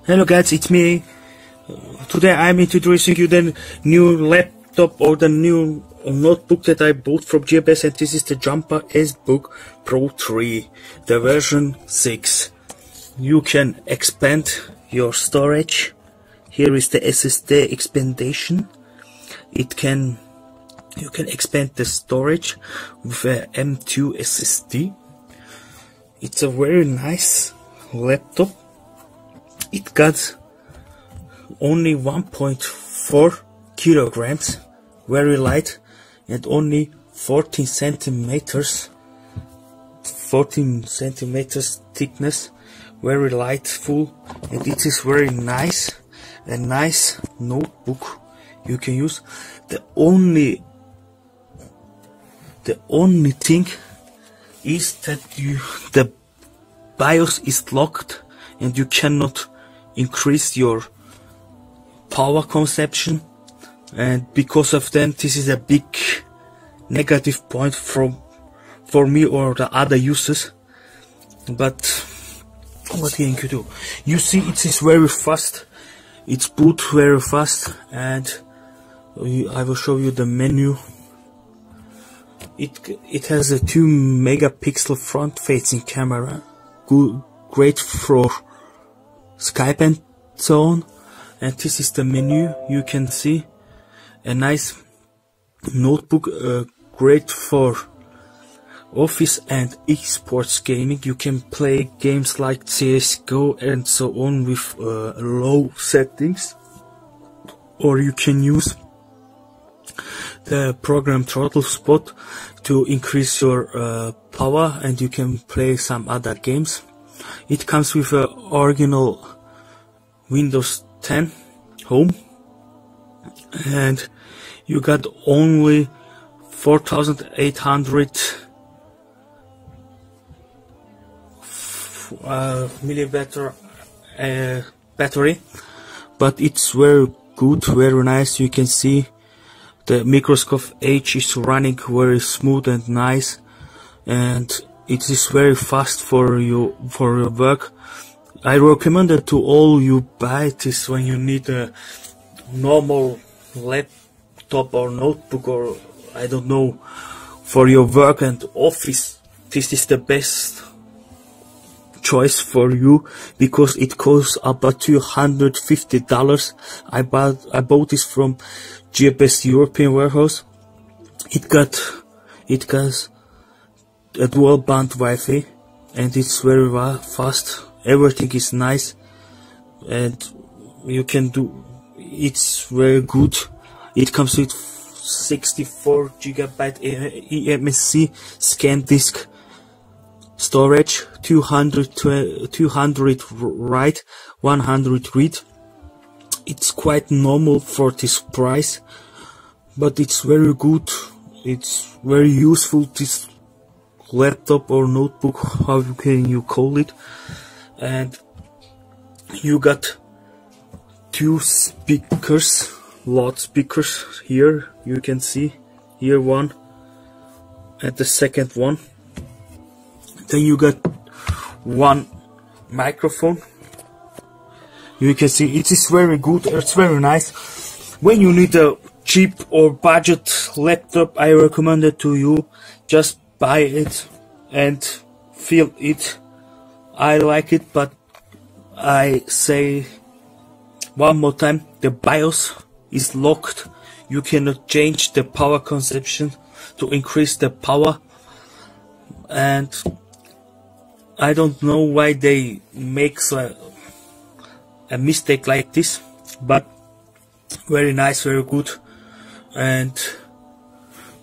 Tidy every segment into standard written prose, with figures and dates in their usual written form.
Hello guys, it's me. Today I'm introducing you the new laptop or the new notebook that I bought from GBS, and this is the Jumper EZbook Pro 3, the version 6. You can expand your storage. Here is the SSD expansion. You can expand the storage with a M2 SSD. It's a very nice laptop. It got only 1.4 kilograms, very light, and only 14 centimeters thickness, very light, full, and it is very nice, a nice notebook you can use. The only thing is that the BIOS is locked and you cannot increase your power consumption, and because of that this is a big negative point for me or the other users. But what can you do? You see, it is very fast, it's boot very fast, and I will show you the menu. It has a 2 megapixel front facing camera, great for Skype and so on. And this is the menu. You can see a nice notebook, great for office and esports gaming. You can play games like CSGO and so on with low settings, or you can use the program throttle spot to increase your power, and you can play some other games. It comes with a original Windows 10 Home, and you got only 4,800 milliwatt battery, but it's very good, very nice. You can see the microscope edge is running very smooth and nice, and it is very fast for your work. I recommend it to all you buy this when you need a normal laptop or notebook, or I don't know, for your work and office. This is the best choice for you because it costs about $250. I bought this from GBS European warehouse. It got a dual band Wi-Fi, and it's very fast. Everything is nice, and you can do. It's very good. It comes with 64 gigabyte eMMC scan disk storage, 200 write, 100 read. It's quite normal for this price, but it's very good. It's very useful, this laptop or notebook, how can you call it. And you got 2 speakers, loudspeakers here. You can see here one and the second one. Then you got 1 microphone. You can see it is very good, it's very nice. When you need a cheap or budget laptop, I recommend it to you. Just buy it and feel it. I like it, but I say one more time, the BIOS is locked. You cannot change the power consumption to increase the power, and I don't know why they make a mistake like this, but very nice, very good, and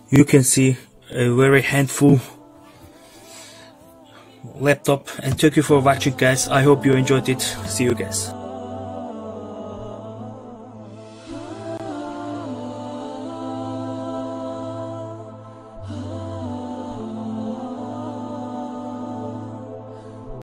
you can see a very handful laptop. And thank you for watching, guys. I hope you enjoyed it. See you guys.